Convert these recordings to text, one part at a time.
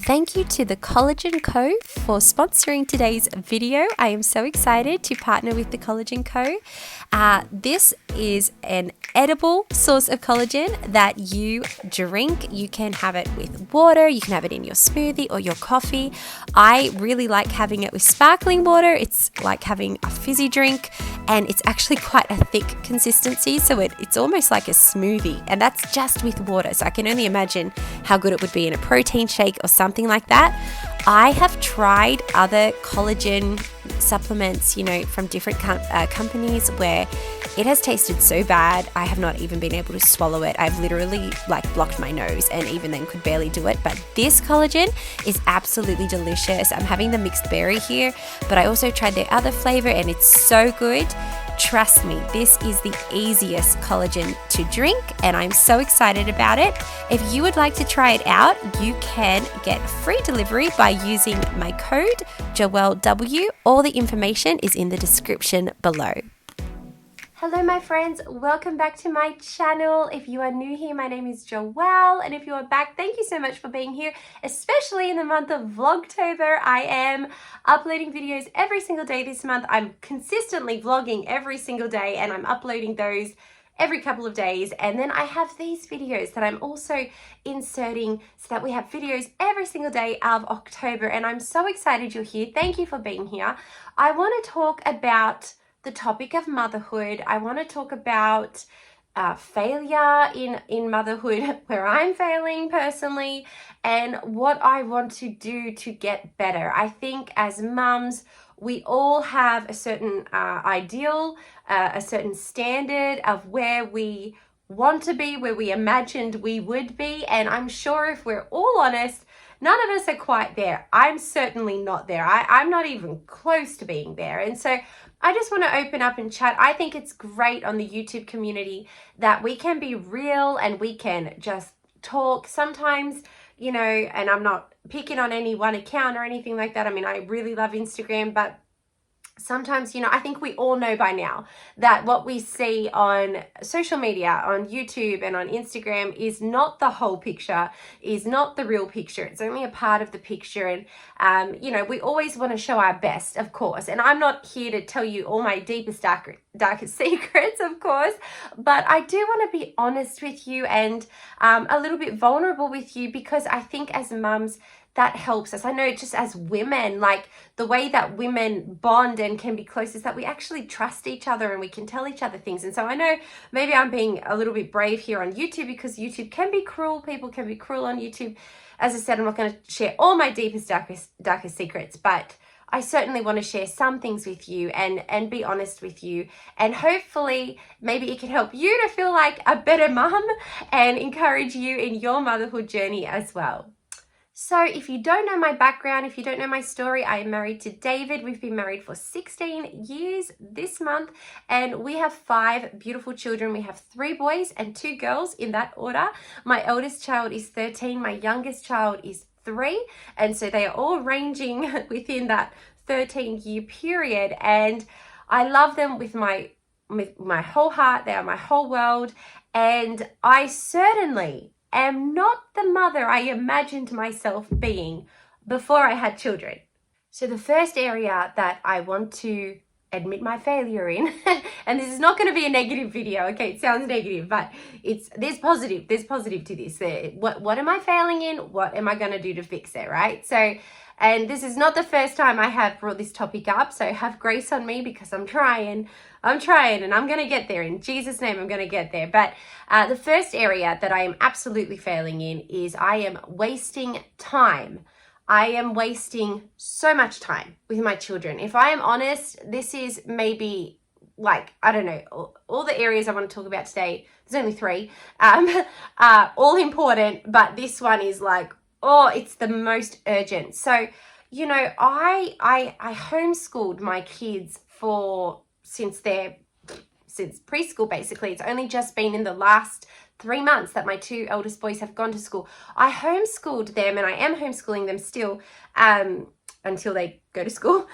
Thank you to the Collagen Co for sponsoring today's video. I am so excited to partner with the Collagen Co. This is an edible source of collagen that you drink. You can have it with water, you can have it in your smoothie or your coffee. I really like having it with sparkling water. It's like having a fizzy drink, and it's actually quite a thick consistency, so it's almost like a smoothie, and that's just with water. So I can only imagine how good it would be in a protein shake or something like that. I have tried other collagen supplements, from different companies where it has tasted so bad, I have not even been able to swallow it. I've literally blocked my nose and even then could barely do it. But this collagen is absolutely delicious. I'm having the mixed berry here, but I also tried their other flavor and it's so good. Trust me, this is the easiest collagen to drink and I'm so excited about it. If you would like to try it out, you can get free delivery by using my code Joelle-W. All the information is in the description below. Hello my friends, welcome back to my channel. If you are new here, my name is Joelle, and if you are back, thank you so much for being here, especially in the month of Vlogtober. I am uploading videos every single day this month. I'm consistently vlogging every single day and I'm uploading those every couple of days, and then I have these videos that I'm also inserting so that we have videos every single day of October, and I'm so excited you're here. Thank you for being here. I want to talk about the topic of motherhood. I want to talk about failure in motherhood, where I'm failing personally, and what I want to do to get better. I think as mums, we all have a certain ideal, a certain standard of where we want to be, where we imagined we would be, and I'm sure if we're all honest, none of us are quite there. I'm certainly not there. I'm not even close to being there. And so I just want to open up and chat. I think it's great on the YouTube community that we can be real and we can just talk. Sometimes, and I'm not picking on any one account or anything like that. I mean, I really love Instagram, but sometimes, I think we all know by now that what we see on social media, on YouTube and on Instagram is not the whole picture, is not the real picture. It's only a part of the picture. And, we always want to show our best, of course. And I'm not here to tell you all my deepest, darkest secrets, of course. But I do want to be honest with you and a little bit vulnerable with you, because I think as mums, that helps us. I know just as women, the way that women bond and can be close is that we actually trust each other and we can tell each other things. And so I know maybe I'm being a little bit brave here on YouTube, because YouTube can be cruel. People can be cruel on YouTube. As I said, I'm not going to share all my deepest, darkest secrets, but I certainly want to share some things with you and be honest with you. And hopefully maybe it can help you to feel like a better mum and encourage you in your motherhood journey as well. So if you don't know my background, if you don't know my story, I am married to David. We've been married for 16 years this month, and we have 5 beautiful children. We have 3 boys and 2 girls in that order. My eldest child is 13. My youngest child is 3. And so they are all ranging within that 13-year period. And I love them with my whole heart. They are my whole world. And I certainly am not the mother I imagined myself being before I had children. So the first area that I want to admit my failure in, and this is not going to be a negative video, okay, it sounds negative, but there's positive to this. What am I failing in? What am I going to do to fix it, right? So, and this is not the first time I have brought this topic up, so have grace on me, because I'm trying and I'm going to get there. In Jesus' name, I'm going to get there. But the first area that I am absolutely failing in is I am wasting time. I am wasting so much time with my children. If I am honest, this is maybe I don't know, all the areas I want to talk about today, there's only 3, all important, but this one is it's the most urgent. So, I homeschooled my kids since preschool, basically. It's only just been in the last 3 months that my 2 eldest boys have gone to school. I homeschooled them, and I am homeschooling them still until they go to school,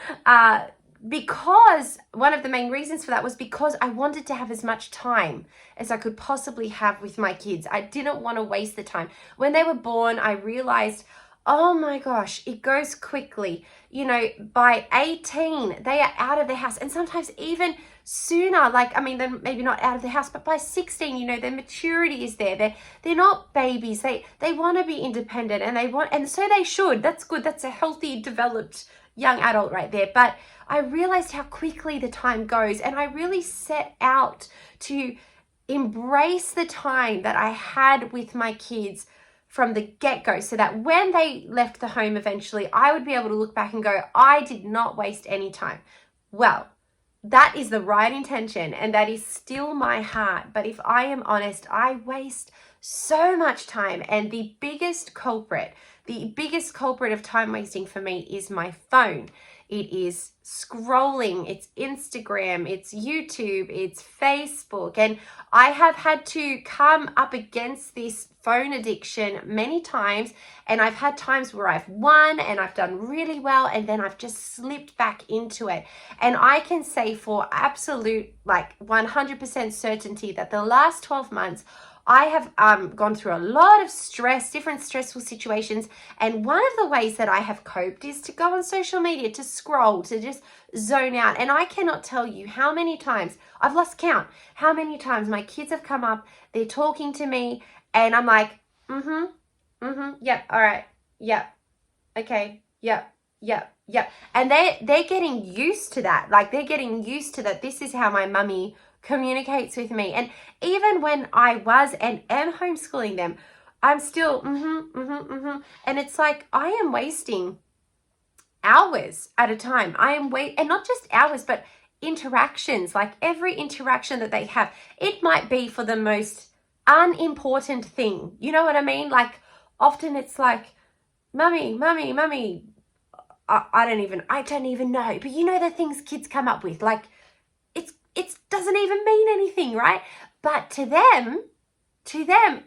because one of the main reasons for that was because I wanted to have as much time as I could possibly have with my kids. I didn't want to waste the time. When they were born, I realized oh my gosh, it goes quickly. You know, by 18, they are out of the house, and sometimes even sooner. Like, I mean, they're maybe not out of the house, but by 16, you know, their maturity is there. They're not babies. They want to be independent, and so they should. That's good. That's a healthy, developed young adult right there. But I realized how quickly the time goes, and I really set out to embrace the time that I had with my kids from the get-go, so that when they left the home eventually, I would be able to look back and go, I did not waste any time. Well, that is the right intention, and that is still my heart. But if I am honest, I waste so much time, and the biggest culprit of time wasting for me is my phone. It is scrolling, it's Instagram, it's YouTube, it's Facebook. And I have had to come up against this phone addiction many times. And I've had times where I've won and I've done really well, and then I've just slipped back into it. And I can say for absolute, like 100% certainty, that the last 12 months, I have gone through a lot of stress, different stressful situations. And one of the ways that I have coped is to go on social media, to scroll, to just zone out. And I cannot tell you how many times, I've lost count, how many times my kids have come up, they're talking to me, and I'm like, yep, all right, yep, okay, yep. And they're getting used to that. Like, they're getting used to that. This is how my mummy communicates with me. And even when I was and am homeschooling them, I'm still and it's like I am wasting hours at a time. And not just hours, but interactions. Like, every interaction that they have, it might be for the most unimportant thing. You know what I mean? Like, often it's like, mummy, I don't even know. But you know the things kids come up with, like, it doesn't even mean anything, right? But to them,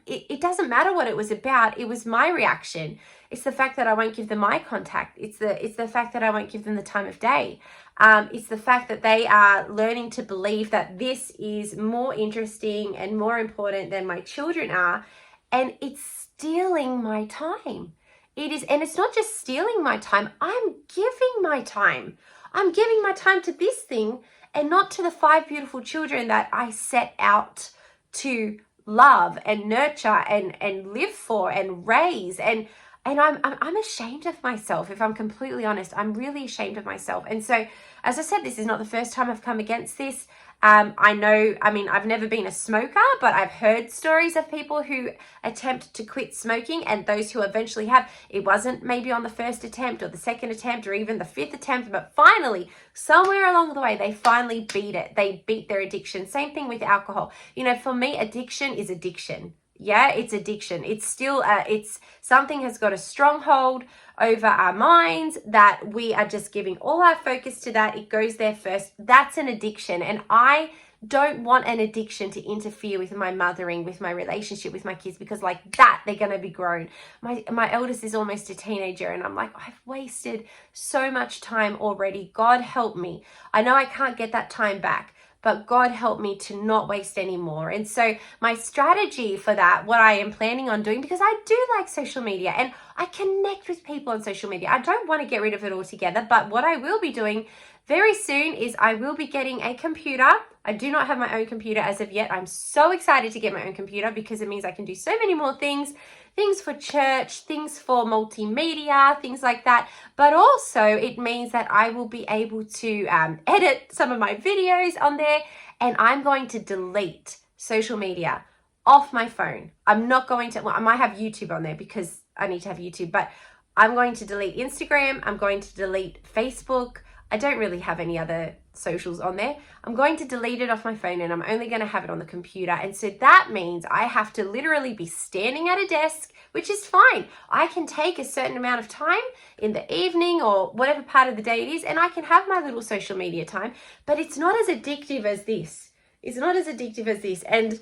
it doesn't matter what it was about. It was my reaction. It's the fact that I won't give them eye contact. It's the fact that I won't give them the time of day. It's the fact that they are learning to believe that this is more interesting and more important than my children are. And it's stealing my time. It is, and it's not just stealing my time. I'm giving my time. I'm giving my time to this thing, and not to the 5 beautiful children that I set out to love and nurture and live for and raise. And I'm ashamed of myself, if I'm completely honest. I'm really ashamed of myself. And so, as I said, this is not the first time I've come against this. I've never been a smoker, but I've heard stories of people who attempt to quit smoking, and those who eventually have. It wasn't maybe on the first attempt or the second attempt or even the 5th attempt, but finally, somewhere along the way, they finally beat it. They beat their addiction. Same thing with alcohol. You know, for me, addiction is addiction. Yeah, it's addiction. It's still, it's something has got a stronghold over our minds that we are just giving all our focus to that. It goes there first. That's an addiction. And I don't want an addiction to interfere with my mothering, with my relationship with my kids, because like that, they're going to be grown. My eldest is almost a teenager, and I'm like, I've wasted so much time already. God help me. I know I can't get that time back, but God help me to not waste any more. And so my strategy for that, what I am planning on doing, because I do like social media and I connect with people on social media. I don't want to get rid of it altogether, but what I will be doing very soon is I will be getting a computer. I do not have my own computer as of yet. I'm so excited to get my own computer because it means I can do so many more things for church, things for multimedia, things like that. But also it means that I will be able to edit some of my videos on there, and I'm going to delete social media off my phone. I'm not going to, well, I might have YouTube on there because I need to have YouTube, but I'm going to delete Instagram. I'm going to delete Facebook. I don't really have any other socials on there. I'm going to delete it off my phone, and I'm only going to have it on the computer. And so that means I have to literally be standing at a desk, which is fine. I can take a certain amount of time in the evening or whatever part of the day it is, and I can have my little social media time, but it's not as addictive as this. It's not as addictive as this. And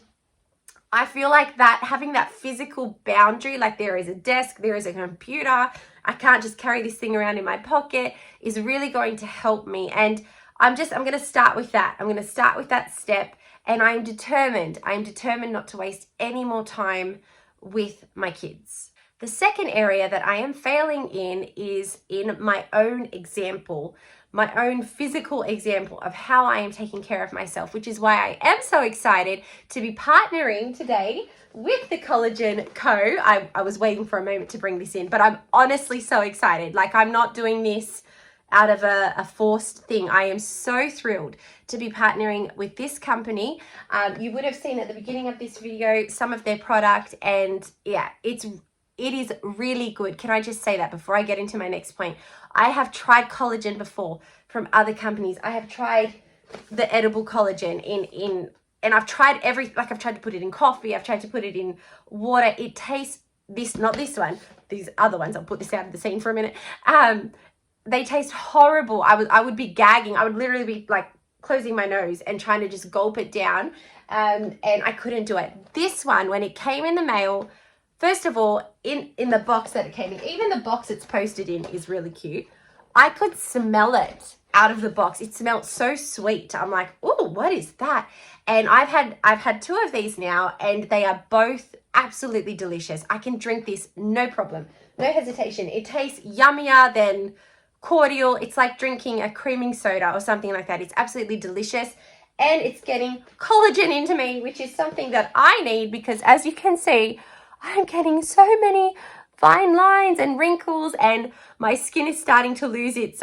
I feel like that having that physical boundary, like there is a desk, there is a computer, I can't just carry this thing around in my pocket, is really going to help me. And I'm going to start with that. I'm going to start with that step, and I'm determined not to waste any more time with my kids. The second area that I am failing in is in my own example, my own physical example of how I am taking care of myself, which is why I am so excited to be partnering today with the Collagen Co. I was waiting for a moment to bring this in, but I'm honestly so excited. Like, I'm not doing this out of a forced thing. I am so thrilled to be partnering with this company. You would have seen at the beginning of this video some of their product, and yeah, it is really good. Can I just say that before I get into my next point? I have tried collagen before from other companies. I have tried the edible collagen and I've tried I've tried to put it in coffee. I've tried to put it in water. It tastes not this one, these other ones. I'll put this out of the scene for a minute. They taste horrible. I would be gagging. I would literally be like closing my nose and trying to just gulp it down. And I couldn't do it. This one, when it came in the mail, first of all, in the box that it came in, even the box it's posted in is really cute. I could smell it out of the box. It smelled so sweet. I'm like, oh, what is that? And I've had 2 of these now, and they are both absolutely delicious. I can drink this, no problem, no hesitation. It tastes yummier than cordial. It's like drinking a creaming soda or something like that. It's absolutely delicious. And it's getting collagen into me, which is something that I need, because as you can see, I'm getting so many fine lines and wrinkles, and my skin is starting to lose its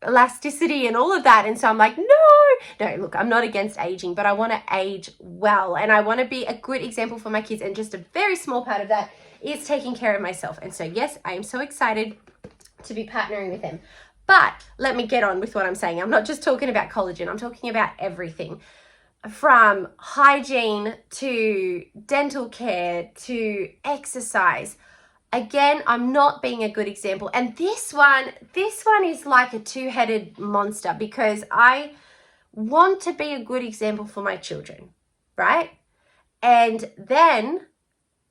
elasticity and all of that. And so I'm like, no, look, I'm not against aging, but I want to age well, and I want to be a good example for my kids. And just a very small part of that is taking care of myself. And so, yes, I am so excited to be partnering with them. But let me get on with what I'm saying. I'm not just talking about collagen. I'm talking about everything, from hygiene to dental care to exercise. Again, I'm not being a good example. And this one is like a two-headed monster, because I want to be a good example for my children, right? And then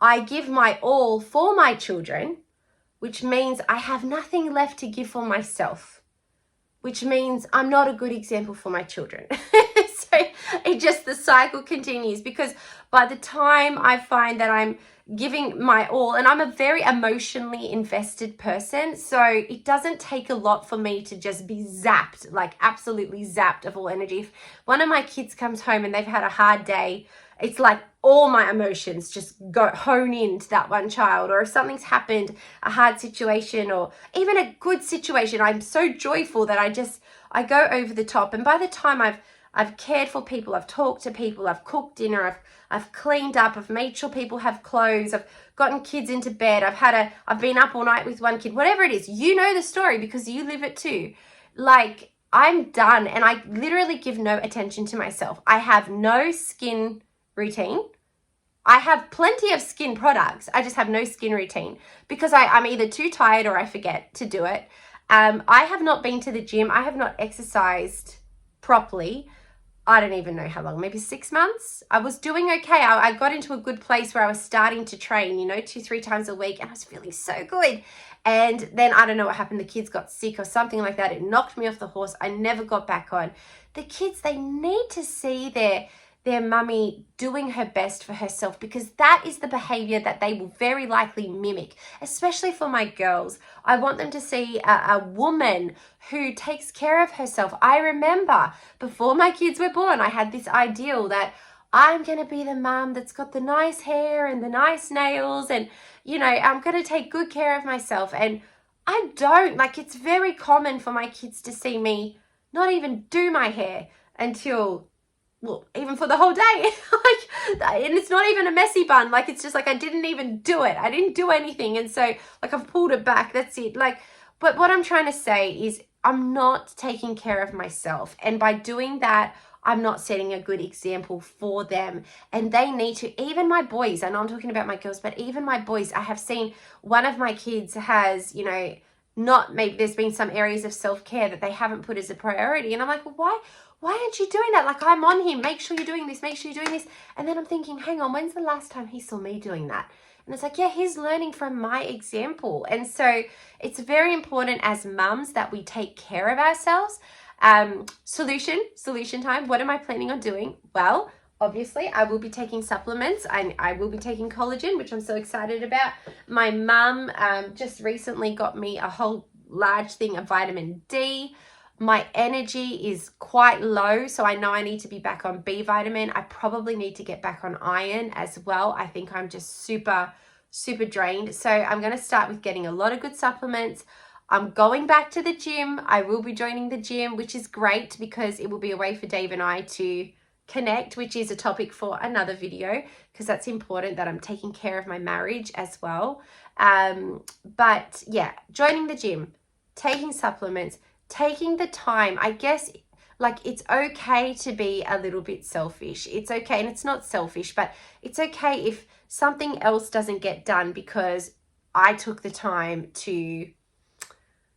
I give my all for my children, which means I have nothing left to give for myself, which means I'm not a good example for my children. So the cycle continues, because by the time I find that I'm giving my all, and I'm a very emotionally invested person, so it doesn't take a lot for me to just be zapped, like absolutely zapped of all energy. If one of my kids comes home and they've had a hard day, it's like all my emotions just hone into that one child. Or if something's happened, a hard situation or even a good situation, I'm so joyful that I go over the top. And by the time I've cared for people, I've talked to people, I've cooked dinner, I've cleaned up, I've made sure people have clothes, I've gotten kids into bed, I've been up all night with one kid, whatever it is, you know the story because you live it too. Like, I'm done, and I literally give no attention to myself. I have no skin routine. I have plenty of skin products. I just have no skin routine because I'm either too tired or I forget to do it. I have not been to the gym. I have not exercised properly. I don't even know how long, maybe 6 months. I was doing okay. I got into a good place where I was starting to train, 2-3 times a week, and I was feeling so good. And then I don't know what happened. The kids got sick or something like that. It knocked me off the horse. I never got back on. The kids, they need to see their mummy doing her best for herself, because that is the behavior that they will very likely mimic, especially for my girls. I want them to see a woman who takes care of herself. I remember before my kids were born, I had this ideal that I'm going to be the mum that's got the nice hair and the nice nails, and, I'm going to take good care of myself. And I don't. Like, it's very common for my kids to see me not even do my hair until, well, even for the whole day. And it's not even a messy bun. Like, it's just like I didn't even do it. I didn't do anything. And so, like, I've pulled it back. That's it. But what I'm trying to say is I'm not taking care of myself. And by doing that, I'm not setting a good example for them. And they need to, even my boys, I know I'm talking about my girls, but even my boys, I have seen one of my kids has, not, maybe there's been some areas of self-care that they haven't put as a priority. And I'm like, well, why aren't you doing that? Like, I'm on him. Make sure you're doing this. Make sure you're doing this. And then I'm thinking, hang on, when's the last time he saw me doing that? And it's like, yeah, he's learning from my example. And so it's very important as mums that we take care of ourselves. Solution time. What am I planning on doing? Well, obviously I will be taking supplements. I will be taking collagen, which I'm so excited about. My mum just recently got me a whole large thing of vitamin D. My energy is quite low, so I know I need to be back on B vitamin. I probably need to get back on iron as well. I think I'm just super drained. So I'm going to start with getting a lot of good supplements. I'm going back to the gym. I will be joining the gym, which is great because it will be a way for Dave and I to connect, which is a topic for another video, because that's important that I'm taking care of my marriage as well. But yeah, joining the gym, taking supplements, taking the time. I guess, like, it's okay to be a little bit selfish. It's okay, and it's not selfish, but it's okay if something else doesn't get done because I took the time to,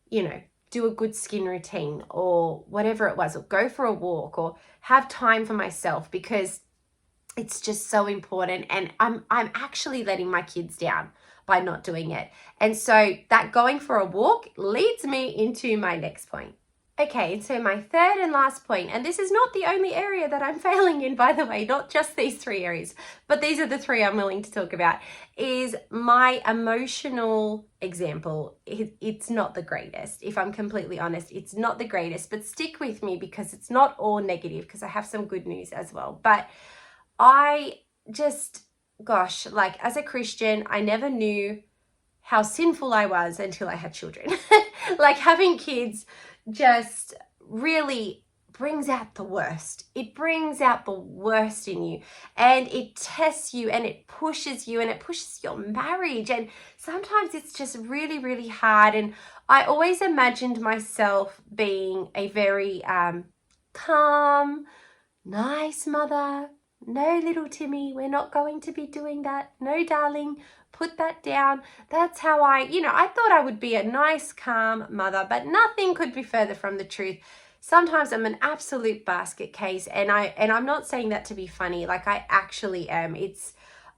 you know, do a good skin routine or whatever it was, or go for a walk or have time for myself, because it's just so important. And I'm actually letting my kids down by not doing it. And so that going for a walk leads me into my next point. Okay, so my third and last point, and this is not the only area that I'm failing in, by the way, not just these 3 areas, but these are the 3 I'm willing to talk about, is my emotional example. It's not the greatest. If I'm completely honest, it's not the greatest, but stick with me because it's not all negative, because I have some good news as well. But I just, gosh, like, as a Christian, I never knew how sinful I was until I had children. Like, having kids just really brings out the worst. It brings out the worst in you, and it tests you, and it pushes you, and it pushes your marriage. And sometimes it's just really hard. And I always imagined myself being a very calm, nice mother. No, little Timmy, we're not going to be doing that. No, darling, put that down. That's how I thought I would be a nice, calm mother, but nothing could be further from the truth. Sometimes I'm an absolute basket case, and I'm not saying that to be funny. Like, I actually am.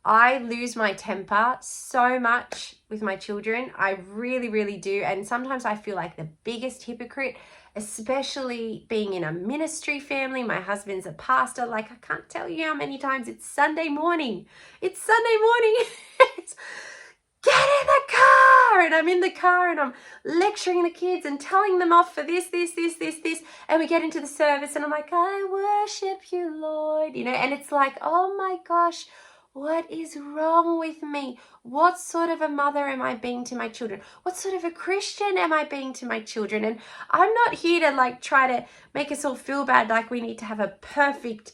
I lose my temper so much with my children. I really do. And sometimes I feel like the biggest hypocrite, especially being in a ministry family. My husband's a pastor. Like, I can't tell you how many times it's Sunday morning. It's Sunday morning. It's, get in the car. And I'm in the car and I'm lecturing the kids and telling them off for this. And we get into the service and I'm like, I worship you, Lord. And it's like, oh my gosh, what is wrong with me? What sort of a mother am I being to my children? What sort of a Christian am I being to my children? And I'm not here to, like, try to make us all feel bad, like we need to have a perfect,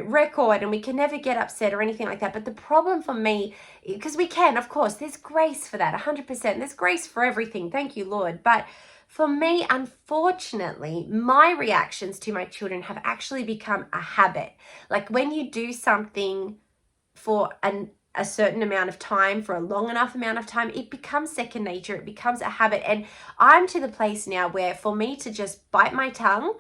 record and we can never get upset or anything like that. But the problem for me, because we can, of course, there's grace for that, 100%. There's grace for everything. Thank you, Lord. But for me, unfortunately, my reactions to my children have actually become a habit. Like, when you do something for a certain amount of time, for a long enough amount of time, it becomes second nature. It becomes a habit. And I'm to the place now where, for me to just bite my tongue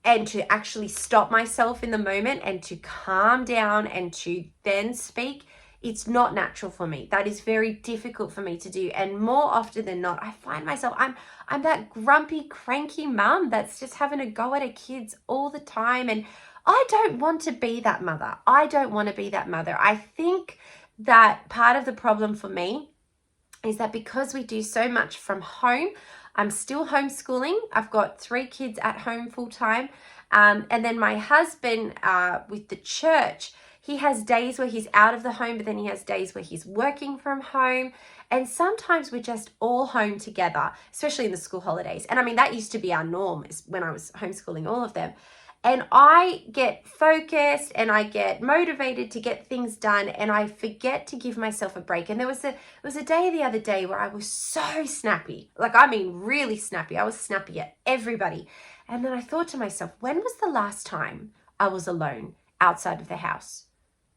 and to actually stop myself in the moment and to calm down and to then speak, it's not natural for me. That is very difficult for me to do. And more often than not, I find myself, I'm that grumpy, cranky mum that's just having a go at her kids all the time. And I don't want to be that mother. I don't want to be that mother. I think that part of the problem for me is that because we do so much from home, I'm still homeschooling. I've got 3 kids at home full time. And then my husband, with the church, he has days where he's out of the home, but then he has days where he's working from home. And sometimes we're just all home together, especially in the school holidays. And I mean, that used to be our norm, is when I was homeschooling all of them. And I get focused and I get motivated to get things done, and I forget to give myself a break. And there was a day the other day where I was so snappy. Like, I mean, really snappy. I was snappy at everybody. And then I thought to myself, when was the last time I was alone outside of the house?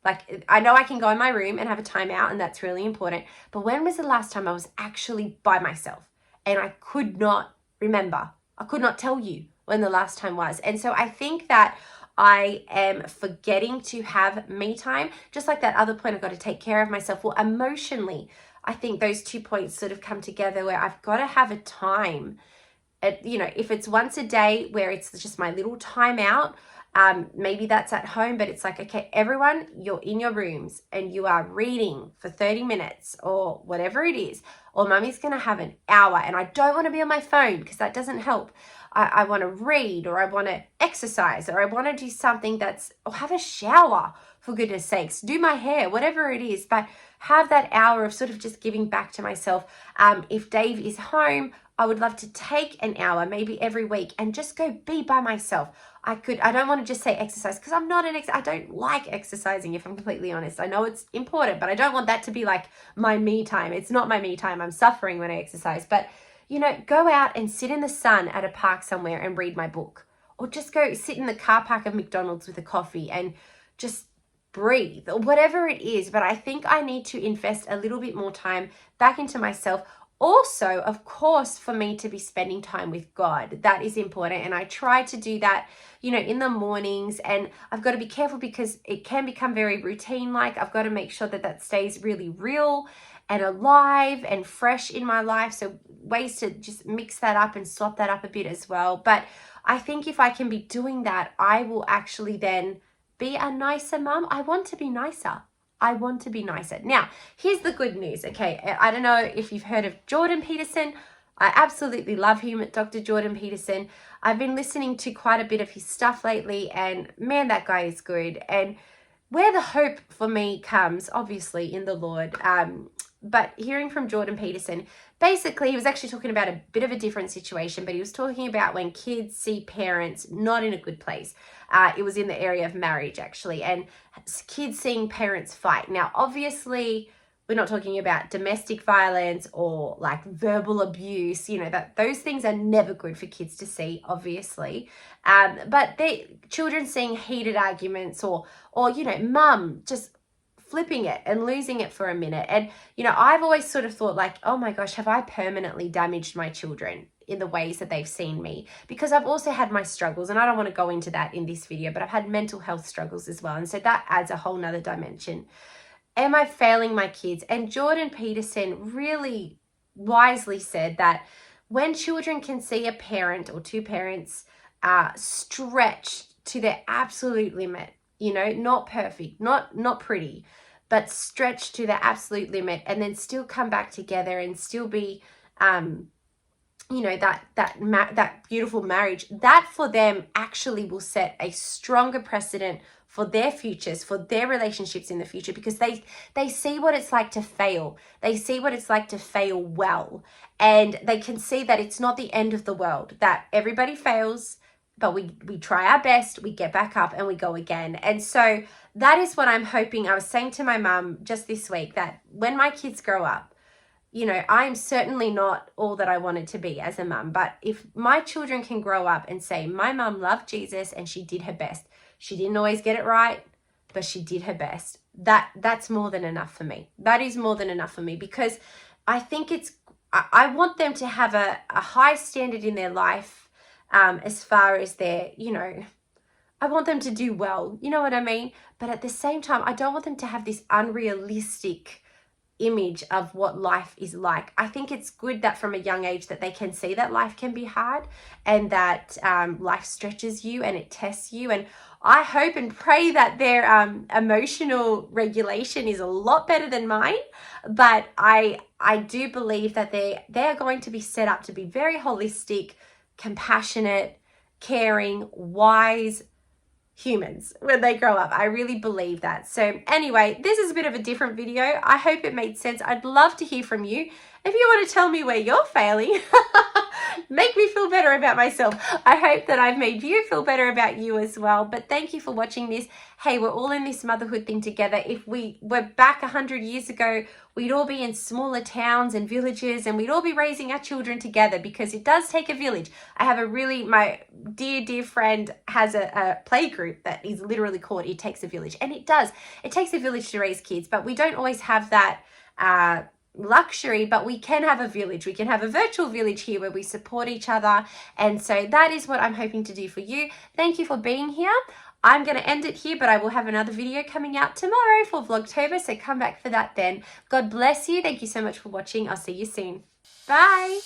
Like, I know I can go in my room and have a timeout, and that's really important. But when was the last time I was actually by myself? And I could not remember. I could not tell you when the last time was. And so I think that I am forgetting to have me time. Just like that other point, I've got to take care of myself. Well, emotionally, I think those 2 points sort of come together, where I've got to have a time. If it's once a day where it's just my little time out, Maybe that's at home, but it's like, okay, everyone, you're in your rooms and you are reading for 30 minutes or whatever it is, or mummy's going to have an hour and I don't want to be on my phone because that doesn't help. I want to read, or I want to exercise, or I want to do something or have a shower, for goodness sakes, do my hair, whatever it is, but have that hour of sort of just giving back to myself. If Dave is home, I would love to take an hour, maybe every week, and just go be by myself. I don't want to just say exercise because I'm not I don't like exercising, if I'm completely honest. I know it's important, but I don't want that to be like my me time. It's not my me time. I'm suffering when I exercise. But, go out and sit in the sun at a park somewhere and read my book. Or just go sit in the car park of McDonald's with a coffee and just breathe, or whatever it is. But I think I need to invest a little bit more time back into myself. Also, of course, for me to be spending time with God, that is important. And I try to do that, in the mornings, and I've got to be careful because it can become very routine-like. I've got to make sure that stays really real and alive and fresh in my life. So ways to just mix that up and swap that up a bit as well. But I think if I can be doing that, I will actually then be a nicer mum. I want to be nicer. I want to be nicer. Now, here's the good news, okay? I don't know if you've heard of Jordan Peterson. I absolutely love him, Dr. Jordan Peterson. I've been listening to quite a bit of his stuff lately, and man, that guy is good. And where the hope for me comes, obviously, in the Lord. But hearing from Jordan Peterson, basically, he was actually talking about a bit of a different situation, but he was talking about when kids see parents not in a good place. It was in the area of marriage, actually, and kids seeing parents fight. Now, obviously, we're not talking about domestic violence or like verbal abuse, that those things are never good for kids to see, obviously. But children seeing heated arguments or mum just flipping it and losing it for a minute. And, I've always sort of thought like, oh my gosh, have I permanently damaged my children in the ways that they've seen me? Because I've also had my struggles, and I don't want to go into that in this video, but I've had mental health struggles as well. And so that adds a whole nother dimension. Am I failing my kids? And Jordan Peterson really wisely said that when children can see a parent or two parents stretched to their absolute limit, not perfect, not pretty, but stretched to their absolute limit, and then still come back together and still be, that beautiful marriage, that for them actually will set a stronger precedent for their futures, for their relationships in the future, because they see what it's like to fail. They see what it's like to fail well, and they can see that it's not the end of the world, that everybody fails, but we try our best, we get back up and we go again. And so that is what I'm hoping. I was saying to my mum just this week that when my kids grow up, I'm certainly not all that I wanted to be as a mum, but if my children can grow up and say, my mum loved Jesus and she did her best. She didn't always get it right, but she did her best. That's more than enough for me. That is more than enough for me, because I think I want them to have a high standard in their life, as far as their, I want them to do well, you know what I mean? But at the same time, I don't want them to have this unrealistic image of what life is like. I think it's good that from a young age that they can see that life can be hard, and that life stretches you and it tests you. And I hope and pray that their emotional regulation is a lot better than mine. But I do believe that they are going to be set up to be very holistic, compassionate, caring, wise humans when they grow up. I really believe that. So anyway, this is a bit of a different video. I hope it made sense. I'd love to hear from you. If you want to tell me where you're failing, make me feel better about myself. I hope that I've made you feel better about you as well. But thank you for watching this. Hey, we're all in this motherhood thing together. If we were back 100 years ago, we'd all be in smaller towns and villages, and we'd all be raising our children together, because it does take a village. I have my dear friend has a play group that is literally called It Takes a Village. And it does. It takes a village to raise kids, but we don't always have that luxury, but we can have a village. We can have a virtual village here where we support each other. And so that is what I'm hoping to do for you. Thank you for being here. I'm going to end it here, but I will have another video coming out tomorrow for Vlogtober, so come back for that then. God bless you. Thank you so much for watching. I'll see you soon. Bye.